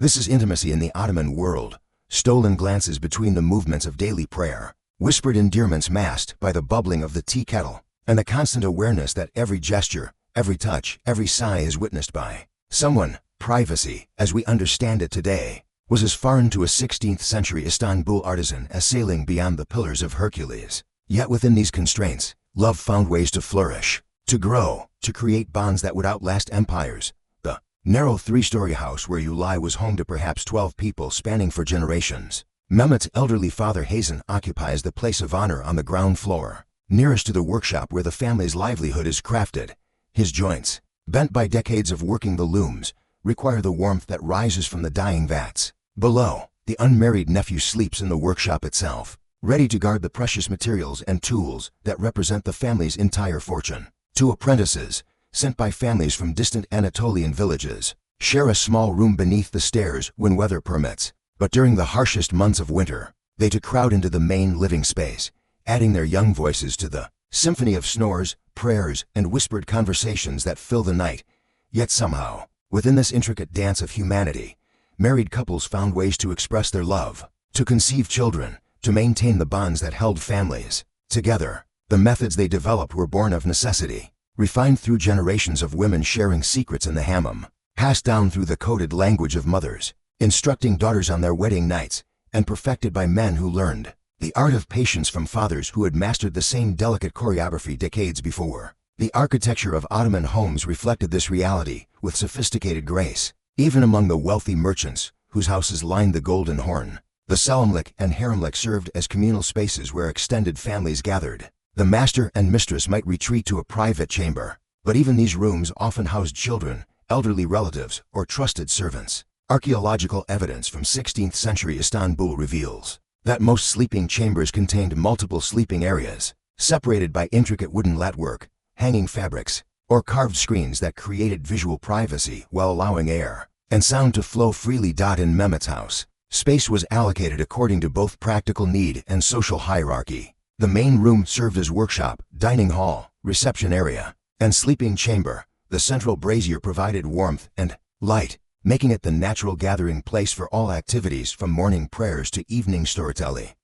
This is intimacy in the Ottoman world, stolen glances between the movements of daily prayer, whispered endearments masked by the bubbling of the tea kettle, and the constant awareness that every gesture, every touch, every sigh is witnessed by someone. Privacy, as we understand it today, was as foreign to a 16th century Istanbul artisan as sailing beyond the Pillars of Hercules. Yet within these constraints, love found ways to flourish, to grow, to create bonds that would outlast empires. The narrow three-story house where you lie was home to perhaps 12 people spanning for generations. Mehmet's elderly father Hasan occupies the place of honor on the ground floor, nearest to the workshop where the family's livelihood is crafted. His joints, bent by decades of working the looms, require the warmth that rises from the dying vats. Below, the unmarried nephew sleeps in the workshop itself, ready to guard the precious materials and tools that represent the family's entire fortune. Two apprentices, sent by families from distant Anatolian villages, share a small room beneath the stairs when weather permits, but during the harshest months of winter, they too crowd into the main living space, adding their young voices to the symphony of snores, prayers, and whispered conversations that fill the night. Yet somehow, within this intricate dance of humanity, married couples found ways to express their love, to conceive children, to maintain the bonds that held families together. The methods they developed were born of necessity, refined through generations of women sharing secrets in the hammam, passed down through the coded language of mothers, instructing daughters on their wedding nights, and perfected by men who learned the art of patience from fathers who had mastered the same delicate choreography decades before. The architecture of Ottoman homes reflected this reality with sophisticated grace. Even among the wealthy merchants, whose houses lined the Golden Horn, the selamlik and haremlik served as communal spaces where extended families gathered. The master and mistress might retreat to a private chamber, but even these rooms often housed children, elderly relatives, or trusted servants. Archaeological evidence from 16th century Istanbul reveals that most sleeping chambers contained multiple sleeping areas, separated by intricate wooden latwork, hanging fabrics, or carved screens that created visual privacy while allowing air and sound to flow freely. In Mehmet's house, space was allocated according to both practical need and social hierarchy. The main room served as workshop, dining hall, reception area, and sleeping chamber. The central brazier provided warmth and light, making it the natural gathering place for all activities from morning prayers to evening storytelling.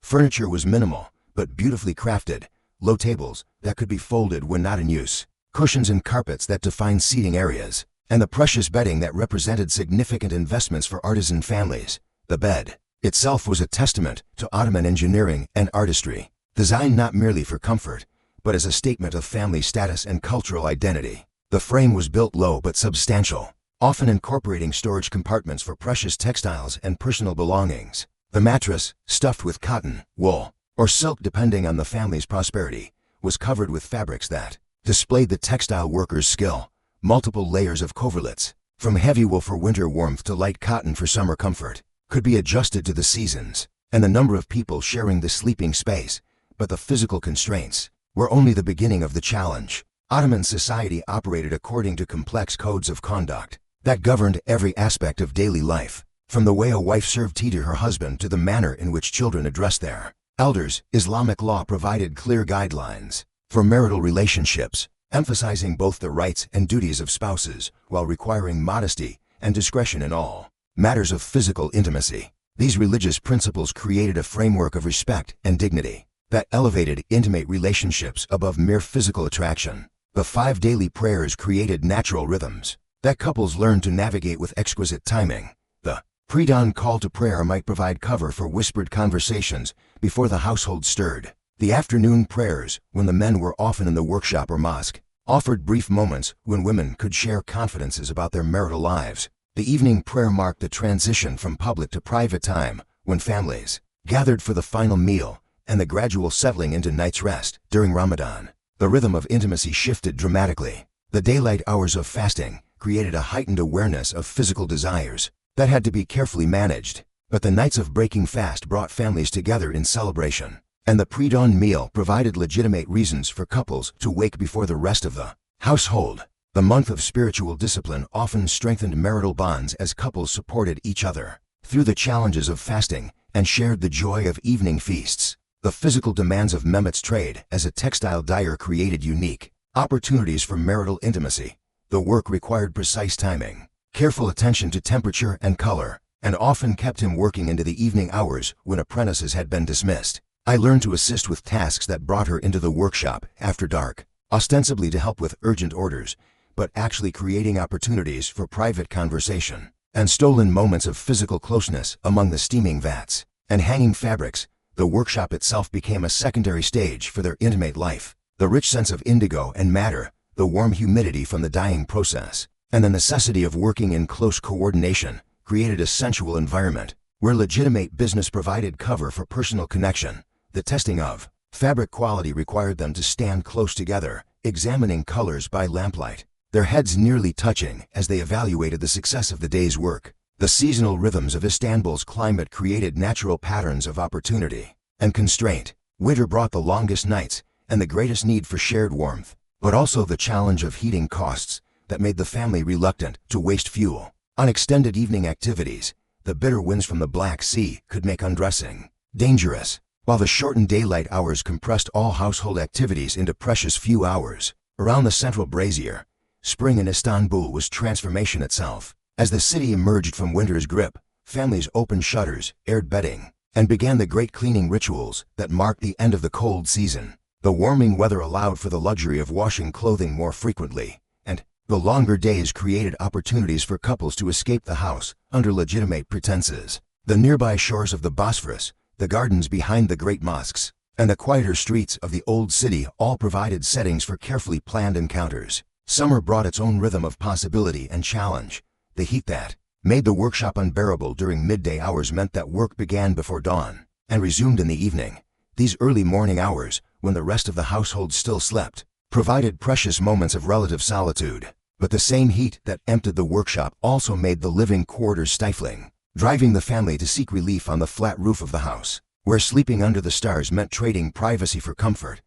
Furniture was minimal, but beautifully crafted. Low tables that could be folded when not in use, cushions and carpets that defined seating areas, and the precious bedding that represented significant investments for artisan families. The bed itself was a testament to Ottoman engineering and artistry, designed not merely for comfort, but as a statement of family status and cultural identity. The frame was built low but substantial, often incorporating storage compartments for precious textiles and personal belongings. The mattress, stuffed with cotton, wool, or silk depending on the family's prosperity, was covered with fabrics that displayed the textile worker's skill. Multiple layers of coverlets, from heavy wool for winter warmth to light cotton for summer comfort, could be adjusted to the seasons and the number of people sharing the sleeping space, but the physical constraints were only the beginning of the challenge. Ottoman society operated according to complex codes of conduct that governed every aspect of daily life, from the way a wife served tea to her husband to the manner in which children addressed their elders. Islamic law provided clear guidelines for marital relationships, emphasizing both the rights and duties of spouses while requiring modesty and discretion in all matters of physical intimacy. These religious principles created a framework of respect and dignity that elevated intimate relationships above mere physical attraction. The 5 daily prayers created natural rhythms that couples learned to navigate with exquisite timing. The pre-dawn call to prayer might provide cover for whispered conversations before the household stirred. The afternoon prayers, when the men were often in the workshop or mosque, offered brief moments when women could share confidences about their marital lives. The evening prayer marked the transition from public to private time, when families gathered for the final meal, and the gradual settling into night's rest. During Ramadan, the rhythm of intimacy shifted dramatically. The daylight hours of fasting created a heightened awareness of physical desires that had to be carefully managed, but the nights of breaking fast brought families together in celebration, and the pre-dawn meal provided legitimate reasons for couples to wake before the rest of the household. The month of spiritual discipline often strengthened marital bonds as couples supported each other through the challenges of fasting and shared the joy of evening feasts. The physical demands of Mehmet's trade as a textile dyer created unique opportunities for marital intimacy. The work required precise timing, careful attention to temperature and color, and often kept him working into the evening hours when apprentices had been dismissed. I learned to assist with tasks that brought her into the workshop after dark, ostensibly to help with urgent orders, but actually creating opportunities for private conversation and stolen moments of physical closeness among the steaming vats and hanging fabrics. The workshop itself became a secondary stage for their intimate life. The rich sense of indigo and madder, the warm humidity from the dyeing process, and the necessity of working in close coordination created a sensual environment where legitimate business provided cover for personal connection. The testing of fabric quality required them to stand close together, examining colors by lamplight, their heads nearly touching as they evaluated the success of the day's work. The seasonal rhythms of Istanbul's climate created natural patterns of opportunity and constraint. Winter brought the longest nights and the greatest need for shared warmth, but also the challenge of heating costs that made the family reluctant to waste fuel on extended evening activities. The bitter winds from the Black Sea could make undressing dangerous, while the shortened daylight hours compressed all household activities into precious few hours. Around the central brazier, spring in Istanbul was transformation itself. As the city emerged from winter's grip, families opened shutters, aired bedding, and began the great cleaning rituals that marked the end of the cold season. The warming weather allowed for the luxury of washing clothing more frequently, and the longer days created opportunities for couples to escape the house under legitimate pretenses. The nearby shores of the Bosphorus, the gardens behind the great mosques, and the quieter streets of the old city all provided settings for carefully planned encounters. Summer brought its own rhythm of possibility and challenge. The heat that made the workshop unbearable during midday hours meant that work began before dawn and resumed in the evening. These early morning hours, when the rest of the household still slept, provided precious moments of relative solitude. But the same heat that emptied the workshop also made the living quarters stifling, driving the family to seek relief on the flat roof of the house, where sleeping under the stars meant trading privacy for comfort.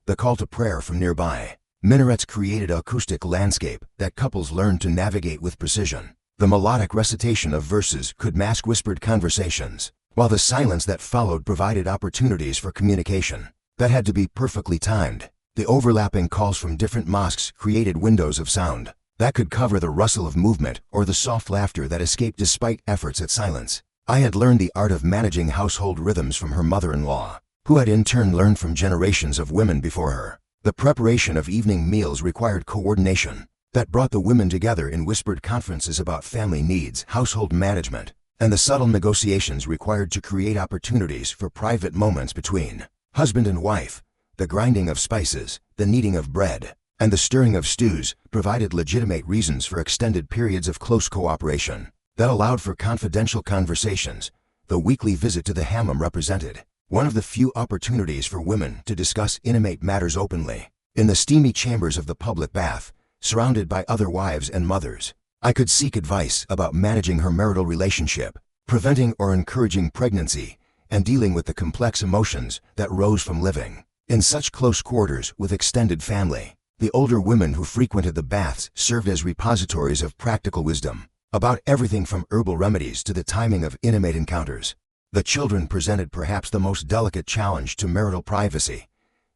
The call to prayer from nearby minarets created an acoustic landscape that couples learned to navigate with precision. The melodic recitation of verses could mask whispered conversations, while the silence that followed provided opportunities for communication that had to be perfectly timed. The overlapping calls from different mosques created windows of sound that could cover the rustle of movement or the soft laughter that escaped despite efforts at silence. I had learned the art of managing household rhythms from her mother-in-law, who had in turn learned from generations of women before her. The preparation of evening meals required coordination that brought the women together in whispered conferences about family needs, household management, and the subtle negotiations required to create opportunities for private moments between husband and wife. The grinding of spices, the kneading of bread, and the stirring of stews provided legitimate reasons for extended periods of close cooperation that allowed for confidential conversations. The weekly visit to the hammam represented one of the few opportunities for women to discuss intimate matters openly. In the steamy chambers of the public bath, surrounded by other wives and mothers, I could seek advice about managing her marital relationship, preventing or encouraging pregnancy, and dealing with the complex emotions that rose from living in such close quarters with extended family. The older women who frequented the baths served as repositories of practical wisdom about everything from herbal remedies to the timing of intimate encounters. The children presented perhaps the most delicate challenge to marital privacy.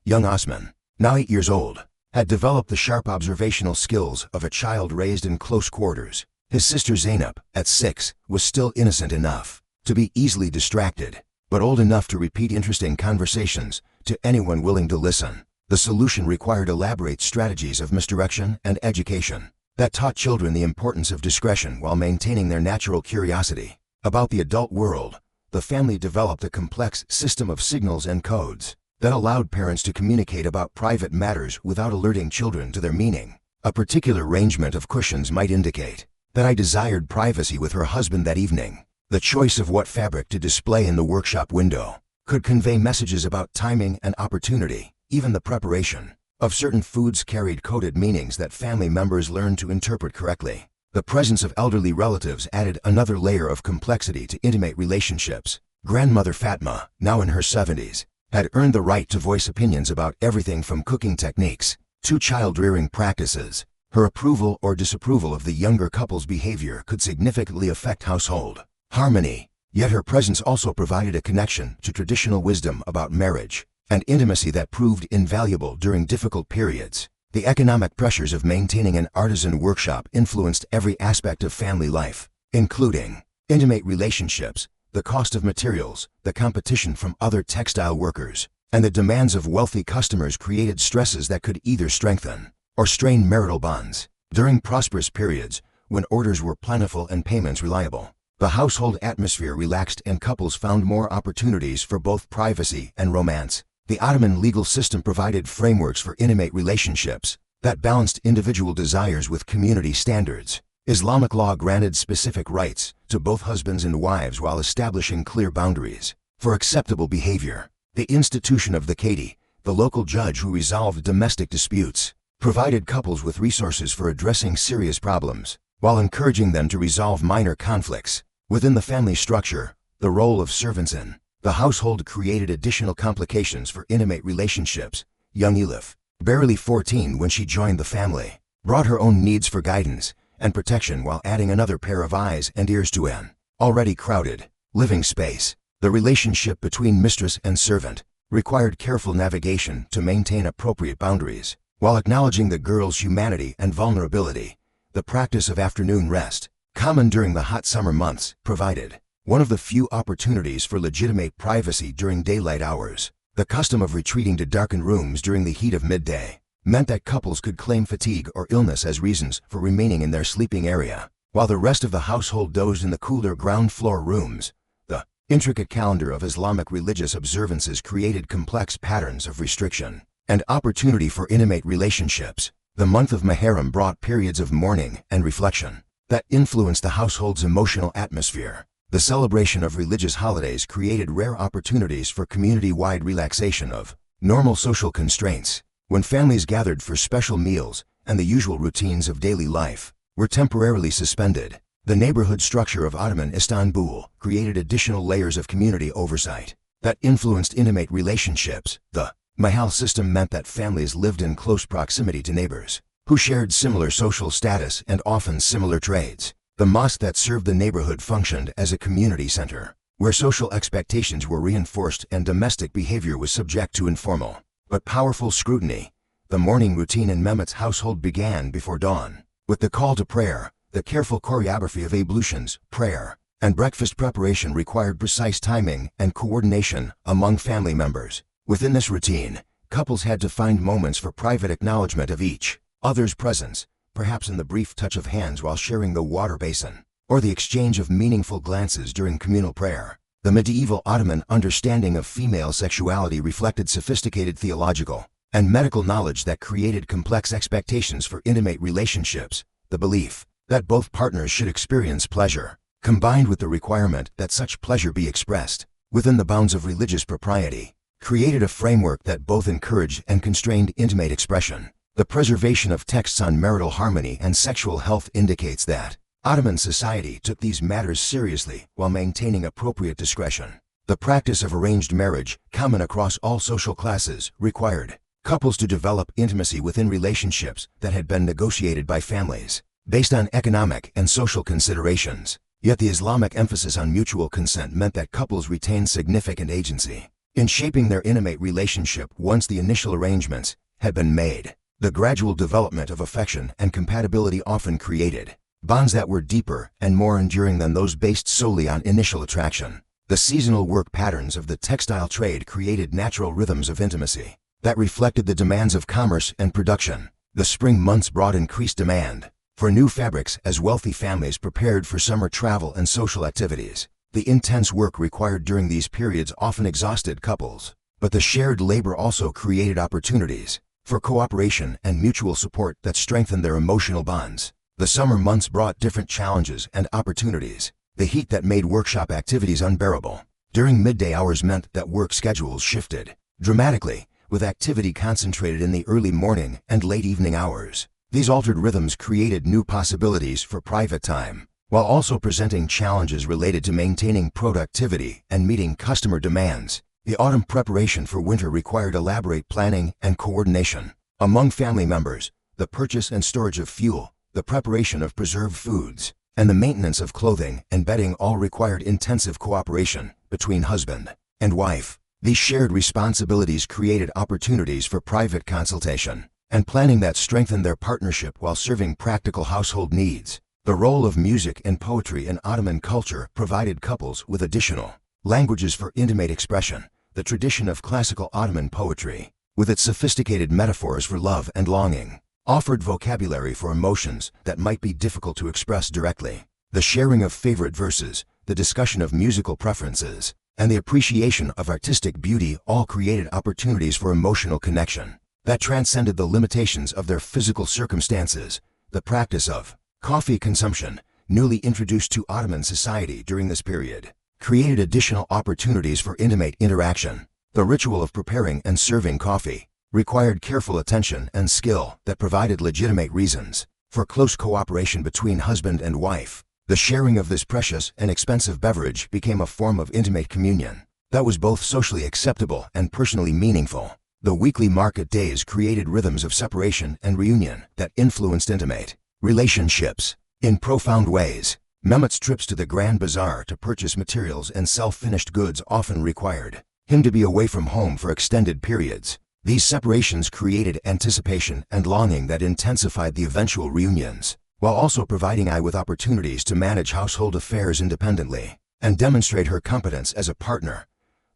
Young Osman, now 8 years old, had developed the sharp observational skills of a child raised in close quarters. His sister Zainab, at 6, was still innocent enough to be easily distracted, but old enough to repeat interesting conversations to anyone willing to listen. The solution required elaborate strategies of misdirection and education that taught children the importance of discretion while maintaining their natural curiosity about the adult world. The family developed a complex system of signals and codes that allowed parents to communicate about private matters without alerting children to their meaning. A particular arrangement of cushions might indicate that I desired privacy with her husband that evening. The choice of what fabric to display in the workshop window could convey messages about timing and opportunity. Even the preparation of certain foods carried coded meanings that family members learned to interpret correctly. The presence of elderly relatives added another layer of complexity to intimate relationships. Grandmother Fatma, now in her 70s, had earned the right to voice opinions about everything from cooking techniques to child-rearing practices. Her approval or disapproval of the younger couple's behavior could significantly affect household harmony, yet her presence also provided a connection to traditional wisdom about marriage and intimacy that proved invaluable during difficult periods. The economic pressures of maintaining an artisan workshop influenced every aspect of family life, including intimate relationships, the cost of materials, the competition from other textile workers, and the demands of wealthy customers created stresses that could either strengthen or strain marital bonds. During prosperous periods, when orders were plentiful and payments reliable, the household atmosphere relaxed and couples found more opportunities for both privacy and romance. The Ottoman legal system provided frameworks for intimate relationships that balanced individual desires with community standards. Islamic law granted specific rights to both husbands and wives while establishing clear boundaries for acceptable behavior. The institution of the Qadi, the local judge who resolved domestic disputes, provided couples with resources for addressing serious problems, while encouraging them to resolve minor conflicts. Within the family structure, the role of servants in the household created additional complications for intimate relationships. Young Elif, barely 14 when she joined the family, brought her own needs for guidance and protection while adding another pair of eyes and ears to an already crowded living space. The relationship between mistress and servant required careful navigation to maintain appropriate boundaries, while acknowledging the girl's humanity and vulnerability. The practice of afternoon rest, common during the hot summer months, provided one of the few opportunities for legitimate privacy during daylight hours. The custom of retreating to darkened rooms during the heat of midday meant that couples could claim fatigue or illness as reasons for remaining in their sleeping area, while the rest of the household dozed in the cooler ground floor rooms. The intricate calendar of Islamic religious observances created complex patterns of restriction and opportunity for intimate relationships. The month of Muharram brought periods of mourning and reflection that influenced the household's emotional atmosphere. The celebration of religious holidays created rare opportunities for community-wide relaxation of normal social constraints. When families gathered for special meals and the usual routines of daily life were temporarily suspended, the neighborhood structure of Ottoman Istanbul created additional layers of community oversight that influenced intimate relationships. The Mahal system meant that families lived in close proximity to neighbors who shared similar social status and often similar trades. The mosque that served the neighborhood functioned as a community center, where social expectations were reinforced and domestic behavior was subject to informal but powerful scrutiny. The morning routine in Mehmet's household began before dawn, with the call to prayer. The careful choreography of ablutions, prayer, and breakfast preparation required precise timing and coordination among family members. Within this routine, couples had to find moments for private acknowledgement of each other's presence, perhaps in the brief touch of hands while sharing the water basin, or the exchange of meaningful glances during communal prayer. The medieval Ottoman understanding of female sexuality reflected sophisticated theological and medical knowledge that created complex expectations for intimate relationships. The belief that both partners should experience pleasure, combined with the requirement that such pleasure be expressed within the bounds of religious propriety, created a framework that both encouraged and constrained intimate expression. The preservation of texts on marital harmony and sexual health indicates that Ottoman society took these matters seriously while maintaining appropriate discretion. The practice of arranged marriage, common across all social classes, required couples to develop intimacy within relationships that had been negotiated by families based on economic and social considerations. Yet the Islamic emphasis on mutual consent meant that couples retained significant agency in shaping their intimate relationship once the initial arrangements had been made. The gradual development of affection and compatibility often created bonds that were deeper and more enduring than those based solely on initial attraction. The seasonal work patterns of the textile trade created natural rhythms of intimacy that reflected the demands of commerce and production. The spring months brought increased demand for new fabrics as wealthy families prepared for summer travel and social activities. The intense work required during these periods often exhausted couples, but the shared labor also created opportunities for cooperation and mutual support that strengthened their emotional bonds. The summer months brought different challenges and opportunities. The heat that made workshop activities unbearable during midday hours meant that work schedules shifted dramatically, with activity concentrated in the early morning and late evening hours. These altered rhythms created new possibilities for private time, while also presenting challenges related to maintaining productivity and meeting customer demands. The autumn preparation for winter required elaborate planning and coordination among family members. The purchase and storage of fuel, the preparation of preserved foods, and the maintenance of clothing and bedding all required intensive cooperation between husband and wife. These shared responsibilities created opportunities for private consultation and planning that strengthened their partnership while serving practical household needs. The role of music and poetry in Ottoman culture provided couples with additional languages for intimate expression. The tradition of classical Ottoman poetry, with its sophisticated metaphors for love and longing, offered vocabulary for emotions that might be difficult to express directly. The sharing of favorite verses, the discussion of musical preferences, and the appreciation of artistic beauty all created opportunities for emotional connection that transcended the limitations of their physical circumstances. The practice of coffee consumption, newly introduced to Ottoman society during this period, created additional opportunities for intimate interaction. The ritual of preparing and serving coffee required careful attention and skill that provided legitimate reasons for close cooperation between husband and wife. The sharing of this precious and expensive beverage became a form of intimate communion that was both socially acceptable and personally meaningful. The weekly market days created rhythms of separation and reunion that influenced intimate relationships in profound ways. Mehmet's trips to the Grand Bazaar to purchase materials and sell finished goods often required him to be away from home for extended periods. These separations created anticipation and longing that intensified the eventual reunions, while also providing I with opportunities to manage household affairs independently and demonstrate her competence as a partner.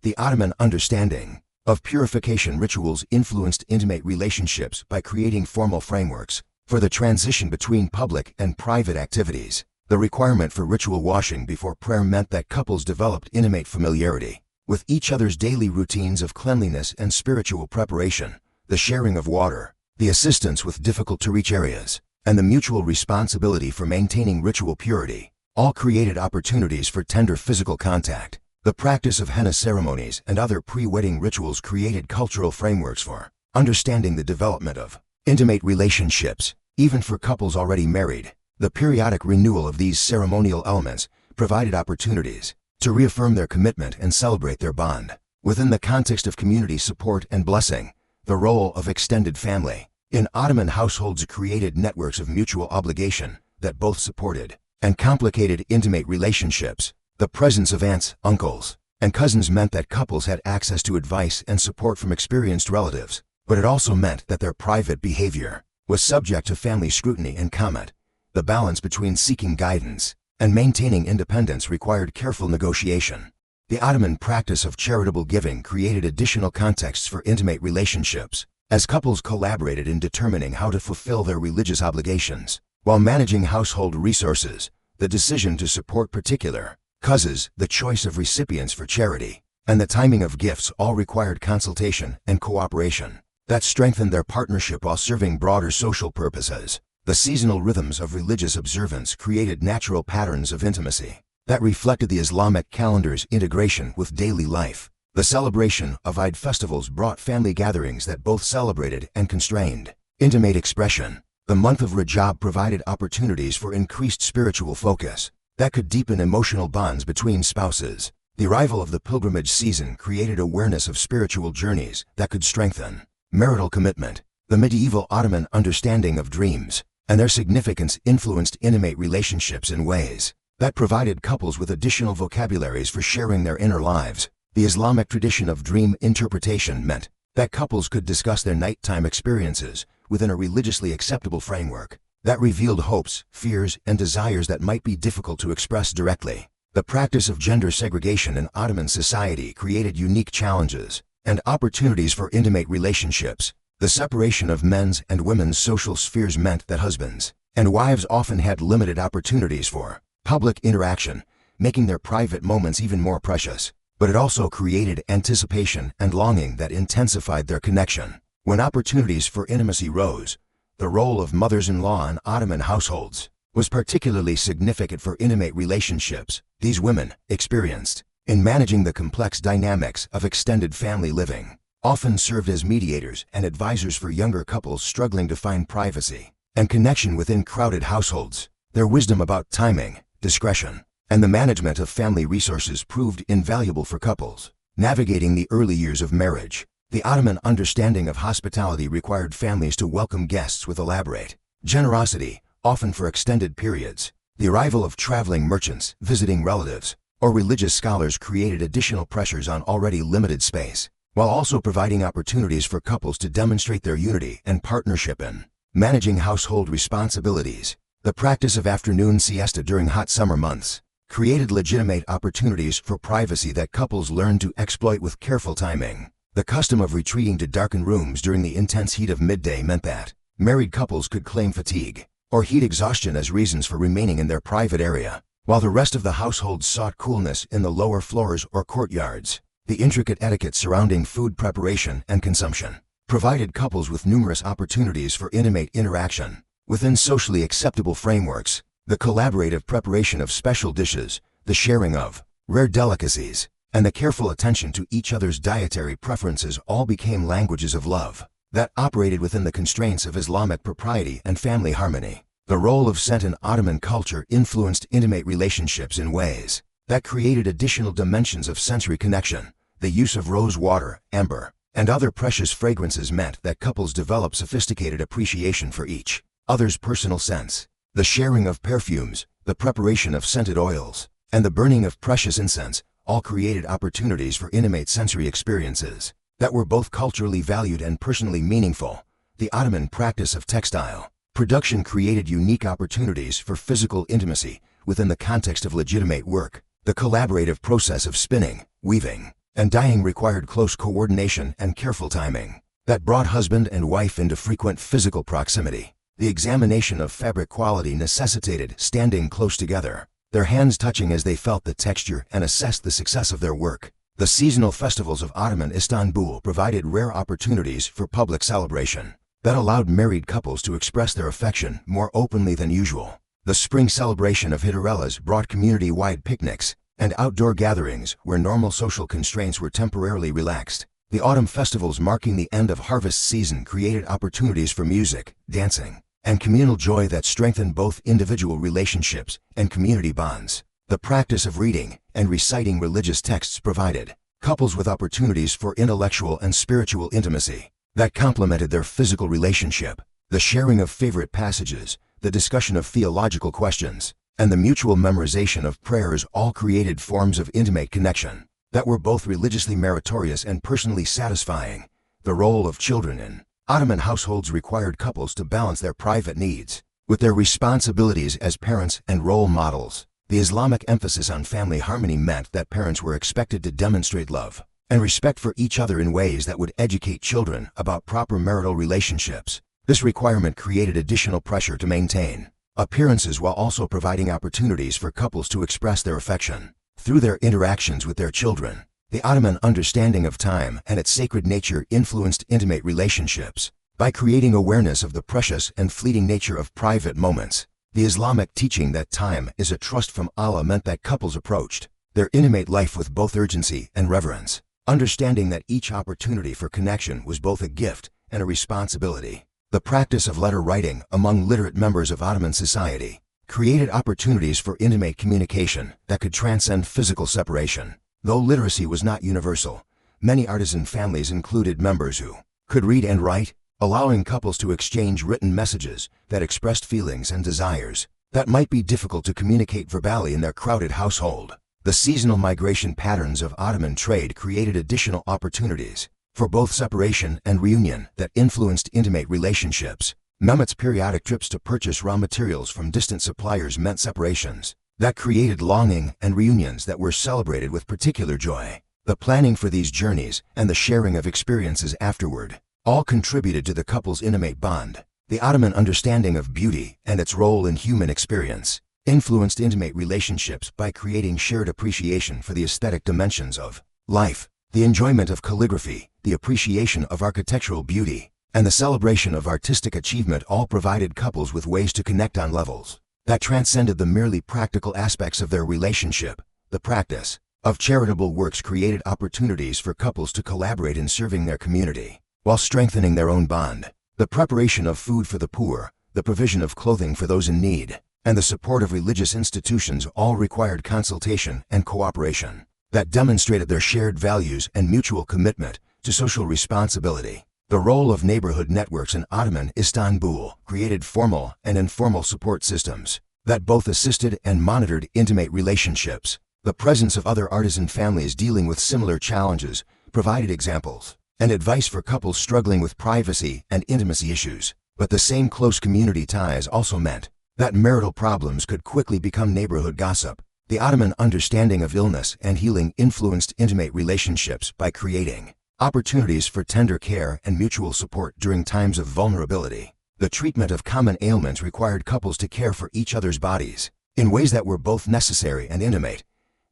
The Ottoman understanding of purification rituals influenced intimate relationships by creating formal frameworks for the transition between public and private activities. The requirement for ritual washing before prayer meant that couples developed intimate familiarity with each other's daily routines of cleanliness and spiritual preparation. The sharing of water, the assistance with difficult-to-reach areas, and the mutual responsibility for maintaining ritual purity all created opportunities for tender physical contact. The practice of henna ceremonies and other pre-wedding rituals created cultural frameworks for understanding the development of intimate relationships, even for couples already married. The periodic renewal of these ceremonial elements provided opportunities to reaffirm their commitment and celebrate their bond. Within the context of community support and blessing, the role of extended family in Ottoman households created networks of mutual obligation that both supported and complicated intimate relationships. The presence of aunts, uncles, and cousins meant that couples had access to advice and support from experienced relatives, but it also meant that their private behavior was subject to family scrutiny and comment. The balance between seeking guidance and maintaining independence required careful negotiation. The Ottoman practice of charitable giving created additional contexts for intimate relationships, as couples collaborated in determining how to fulfill their religious obligations. While managing household resources, the decision to support particular causes, the choice of recipients for charity, and the timing of gifts all required consultation and cooperation that strengthened their partnership while serving broader social purposes. The seasonal rhythms of religious observance created natural patterns of intimacy that reflected the Islamic calendar's integration with daily life. The celebration of Eid festivals brought family gatherings that both celebrated and constrained intimate expression. The month of Rajab provided opportunities for increased spiritual focus that could deepen emotional bonds between spouses. The arrival of the pilgrimage season created awareness of spiritual journeys that could strengthen marital commitment. The medieval Ottoman understanding of dreams and their significance influenced intimate relationships in ways that provided couples with additional vocabularies for sharing their inner lives. The Islamic tradition of dream interpretation meant that couples could discuss their nighttime experiences within a religiously acceptable framework that revealed hopes, fears, and desires that might be difficult to express directly. The practice of gender segregation in Ottoman society created unique challenges and opportunities for intimate relationships. The separation of men's and women's social spheres meant that husbands and wives often had limited opportunities for public interaction, making their private moments even more precious. But it also created anticipation and longing that intensified their connection. When opportunities for intimacy rose, the role of mothers-in-law in Ottoman households was particularly significant for intimate relationships. These women, experienced in managing the complex dynamics of extended family living, often served as mediators and advisors for younger couples struggling to find privacy and connection within crowded households. Their wisdom about timing, discretion, and the management of family resources proved invaluable for couples navigating the early years of marriage. The Ottoman understanding of hospitality required families to welcome guests with elaborate generosity, often for extended periods. The arrival of traveling merchants, visiting relatives, or religious scholars created additional pressures on already limited space. while also providing opportunities for couples to demonstrate their unity and partnership in managing household responsibilities. The practice of afternoon siesta during hot summer months created legitimate opportunities for privacy that couples learned to exploit with careful timing. The custom of retreating to darkened rooms during the intense heat of midday meant that married couples could claim fatigue or heat exhaustion as reasons for remaining in their private area, while the rest of the household sought coolness in the lower floors or courtyards. The intricate etiquette surrounding food preparation and consumption provided couples with numerous opportunities for intimate interaction within socially acceptable frameworks. The collaborative preparation of special dishes, the sharing of rare delicacies, and the careful attention to each other's dietary preferences all became languages of love that operated within the constraints of Islamic propriety and family harmony. The role of scent in Ottoman culture influenced intimate relationships in ways that created additional dimensions of sensory connection. The use of rose water, amber, and other precious fragrances meant that couples developed sophisticated appreciation for each other's personal scents. The sharing of perfumes, the preparation of scented oils, and the burning of precious incense all created opportunities for intimate sensory experiences that were both culturally valued and personally meaningful. The Ottoman practice of textile production created unique opportunities for physical intimacy within the context of legitimate work. The collaborative process of spinning, weaving, and dyeing required close coordination and careful timing that brought husband and wife into frequent physical proximity. The examination of fabric quality necessitated standing close together, their hands touching as they felt the texture and assessed the success of their work. The seasonal festivals of Ottoman Istanbul provided rare opportunities for public celebration that allowed married couples to express their affection more openly than usual. The spring celebration of hierarchies brought community-wide picnics and outdoor gatherings where normal social constraints were temporarily relaxed. The autumn festivals marking the end of harvest season created opportunities for music, dancing, and communal joy that strengthened both individual relationships and community bonds. The practice of reading and reciting religious texts provided couples with opportunities for intellectual and spiritual intimacy that complemented their physical relationship. The sharing of favorite passages, the discussion of theological questions, and the mutual memorization of prayers all created forms of intimate connection that were both religiously meritorious and personally satisfying. The role of children in Ottoman households required couples to balance their private needs with their responsibilities as parents and role models. The Islamic emphasis on family harmony meant that parents were expected to demonstrate love and respect for each other in ways that would educate children about proper marital relationships. This requirement created additional pressure to maintain appearances while also providing opportunities for couples to express their affection through their interactions with their children. The Ottoman understanding of time and its sacred nature influenced intimate relationships by creating awareness of the precious and fleeting nature of private moments. The Islamic teaching that time is a trust from Allah meant that couples approached their intimate life with both urgency and reverence, understanding that each opportunity for connection was both a gift and a responsibility. The practice of letter writing among literate members of Ottoman society created opportunities for intimate communication that could transcend physical separation. Though literacy was not universal, many artisan families included members who could read and write, allowing couples to exchange written messages that expressed feelings and desires that might be difficult to communicate verbally in their crowded household. The seasonal migration patterns of Ottoman trade created additional opportunities for both separation and reunion that influenced intimate relationships. Mehmet's periodic trips to purchase raw materials from distant suppliers meant separations that created longing and reunions that were celebrated with particular joy. The planning for these journeys and the sharing of experiences afterward all contributed to the couple's intimate bond. The Ottoman understanding of beauty and its role in human experience influenced intimate relationships by creating shared appreciation for the aesthetic dimensions of life. The enjoyment of calligraphy, the appreciation of architectural beauty, and the celebration of artistic achievement all provided couples with ways to connect on levels that transcended the merely practical aspects of their relationship. The practice of charitable works created opportunities for couples to collaborate in serving their community while strengthening their own bond. The preparation of food for the poor, the provision of clothing for those in need, and the support of religious institutions all required consultation and cooperation that demonstrated their shared values and mutual commitment to social responsibility. The role of neighborhood networks in Ottoman Istanbul created formal and informal support systems that both assisted and monitored intimate relationships. The presence of other artisan families dealing with similar challenges provided examples and advice for couples struggling with privacy and intimacy issues. But the same close community ties also meant that marital problems could quickly become neighborhood gossip. The Ottoman understanding of illness and healing influenced intimate relationships by creating opportunities for tender care and mutual support during times of vulnerability. The treatment of common ailments required couples to care for each other's bodies in ways that were both necessary and intimate.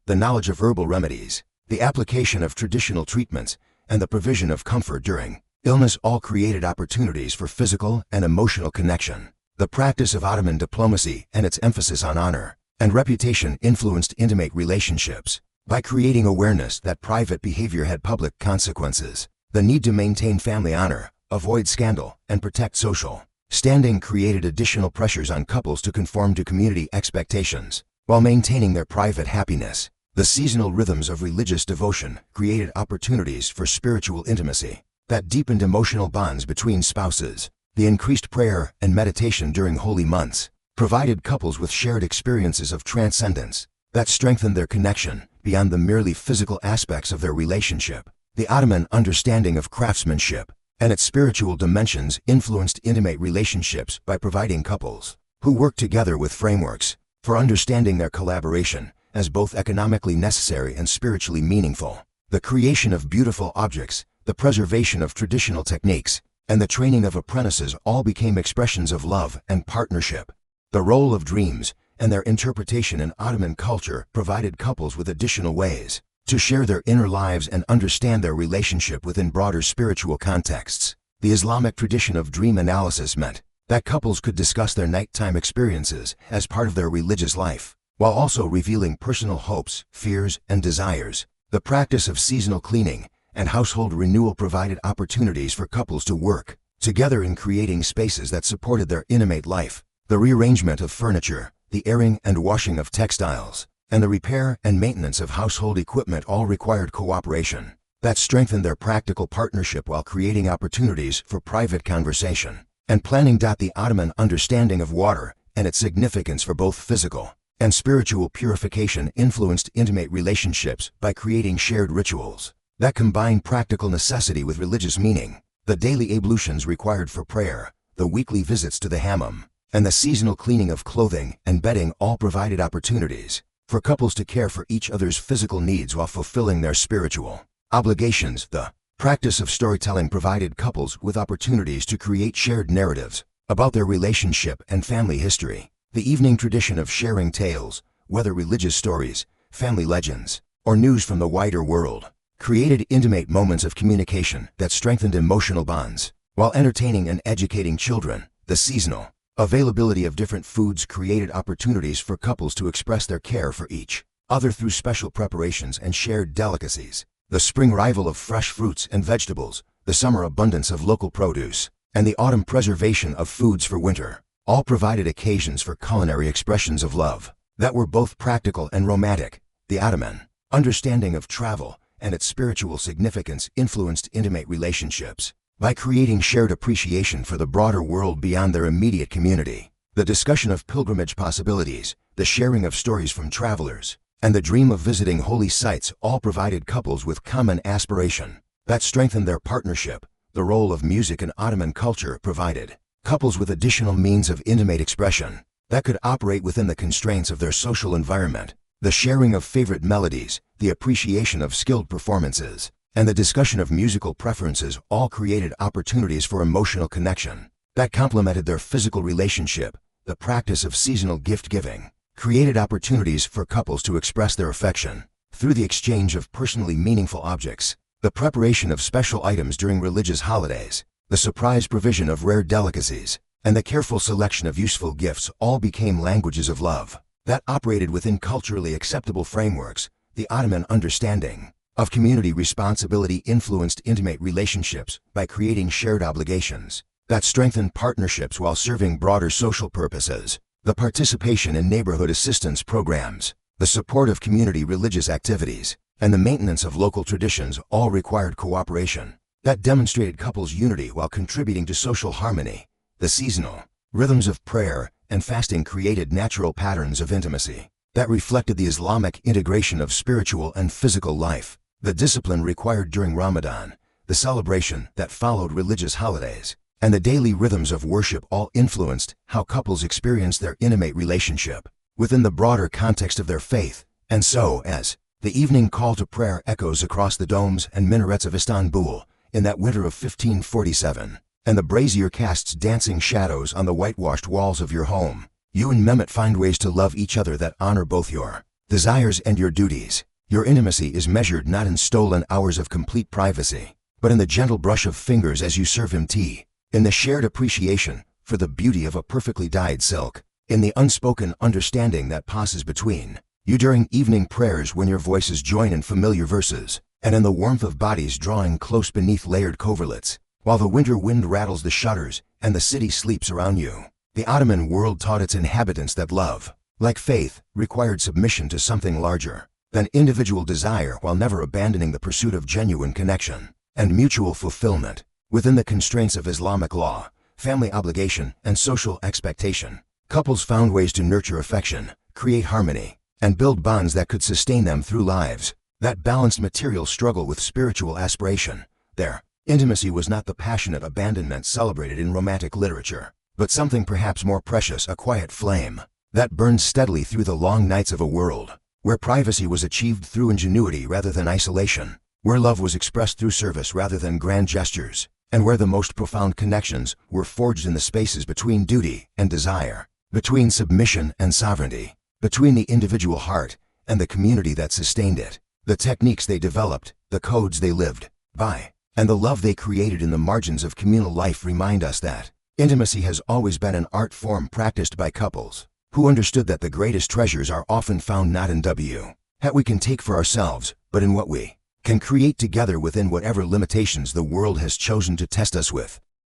The knowledge of herbal remedies, the application of traditional treatments, and the provision of comfort during illness all created opportunities for physical and emotional connection. The practice of Ottoman diplomacy and its emphasis on honor and reputation influenced intimate relationships by creating awareness that private behavior had public consequences. The need to maintain family honor, avoid scandal, and protect social standing created additional pressures on couples to conform to community expectations while maintaining their private happiness. The seasonal rhythms of religious devotion created opportunities for spiritual intimacy that deepened emotional bonds between spouses. The increased prayer and meditation during holy months provided couples with shared experiences of transcendence that strengthened their connection beyond the merely physical aspects of their relationship. The Ottoman understanding of craftsmanship and its spiritual dimensions influenced intimate relationships by providing couples who worked together with frameworks for understanding their collaboration as both economically necessary and spiritually meaningful. The creation of beautiful objects, the preservation of traditional techniques, and the training of apprentices all became expressions of love and partnership. The role of dreams and their interpretation in Ottoman culture provided couples with additional ways to share their inner lives and understand their relationship within broader spiritual contexts. The Islamic tradition of dream analysis meant that couples could discuss their nighttime experiences as part of their religious life, while also revealing personal hopes, fears, and desires. The practice of seasonal cleaning and household renewal provided opportunities for couples to work together in creating spaces that supported their intimate life. The rearrangement of furniture, the airing and washing of textiles, and the repair and maintenance of household equipment all required cooperation that strengthened their practical partnership while creating opportunities for private conversation and planning. The Ottoman understanding of water and its significance for both physical and spiritual purification influenced intimate relationships by creating shared rituals that combine practical necessity with religious meaning. The daily ablutions required for prayer, the weekly visits to the hammam, and the seasonal cleaning of clothing and bedding all provided opportunities for couples to care for each other's physical needs while fulfilling their spiritual obligations. The practice of storytelling provided couples with opportunities to create shared narratives about their relationship and family history. The evening tradition of sharing tales, whether religious stories, family legends, or news from the wider world, created intimate moments of communication that strengthened emotional bonds. While entertaining and educating children, the seasonal availability of different foods created opportunities for couples to express their care for each other through special preparations and shared delicacies. The spring arrival of fresh fruits and vegetables, the summer abundance of local produce, and the autumn preservation of foods for winter all provided occasions for culinary expressions of love that were both practical and romantic. The Ottoman understanding of travel and its spiritual significance influenced intimate relationships by creating shared appreciation for the broader world beyond their immediate community. The discussion of pilgrimage possibilities, the sharing of stories from travelers, and the dream of visiting holy sites all provided couples with common aspiration that strengthened their partnership. The role of music in Ottoman culture provided couples with additional means of intimate expression that could operate within the constraints of their social environment. The sharing of favorite melodies, the appreciation of skilled performances, and the discussion of musical preferences all created opportunities for emotional connection that complemented their physical relationship. The practice of seasonal gift-giving created opportunities for couples to express their affection through the exchange of personally meaningful objects. The preparation of special items during religious holidays, the surprise provision of rare delicacies, and the careful selection of useful gifts all became languages of love that operated within culturally acceptable frameworks. The Ottoman understanding of community responsibility influenced intimate relationships by creating shared obligations that strengthened partnerships while serving broader social purposes. The participation in neighborhood assistance programs, the support of community religious activities, and the maintenance of local traditions all required cooperation that demonstrated couples' unity while contributing to social harmony. The seasonal rhythms of prayer and fasting created natural patterns of intimacy that reflected the Islamic integration of spiritual and physical life. the discipline required during Ramadan, the celebration that followed religious holidays, and the daily rhythms of worship all influenced how couples experienced their intimate relationship within the broader context of their faith. And so, as the evening call to prayer echoes across the domes and minarets of Istanbul in that winter of 1547, and the brazier casts dancing shadows on the whitewashed walls of your home, you and Mehmet find ways to love each other that honor both your desires and your duties. Your intimacy is measured not in stolen hours of complete privacy, but in the gentle brush of fingers as you serve him tea, in the shared appreciation for the beauty of a perfectly dyed silk, in the unspoken understanding that passes between you during evening prayers when your voices join in familiar verses, and in the warmth of bodies drawing close beneath layered coverlets, while the winter wind rattles the shutters and the city sleeps around you. The Ottoman world taught its inhabitants that love, like faith, required submission to something larger than individual desire while never abandoning the pursuit of genuine connection and mutual fulfillment. Within the constraints of Islamic law, family obligation, and social expectation, couples found ways to nurture affection, create harmony, and build bonds that could sustain them through lives that balanced material struggle with spiritual aspiration. Their intimacy was not the passionate abandonment celebrated in romantic literature, but something perhaps more precious, a quiet flame that burned steadily through the long nights of a world where privacy was achieved through ingenuity rather than isolation, where love was expressed through service rather than grand gestures, and where the most profound connections were forged in the spaces between duty and desire, between submission and sovereignty, between the individual heart and the community that sustained it. The techniques they developed, the codes they lived by, and the love they created in the margins of communal life remind us that intimacy has always been an art form practiced by couples who understood that the greatest treasures are often found not in what we can take for ourselves, but in what we can create together within whatever limitations the world has chosen to test us with.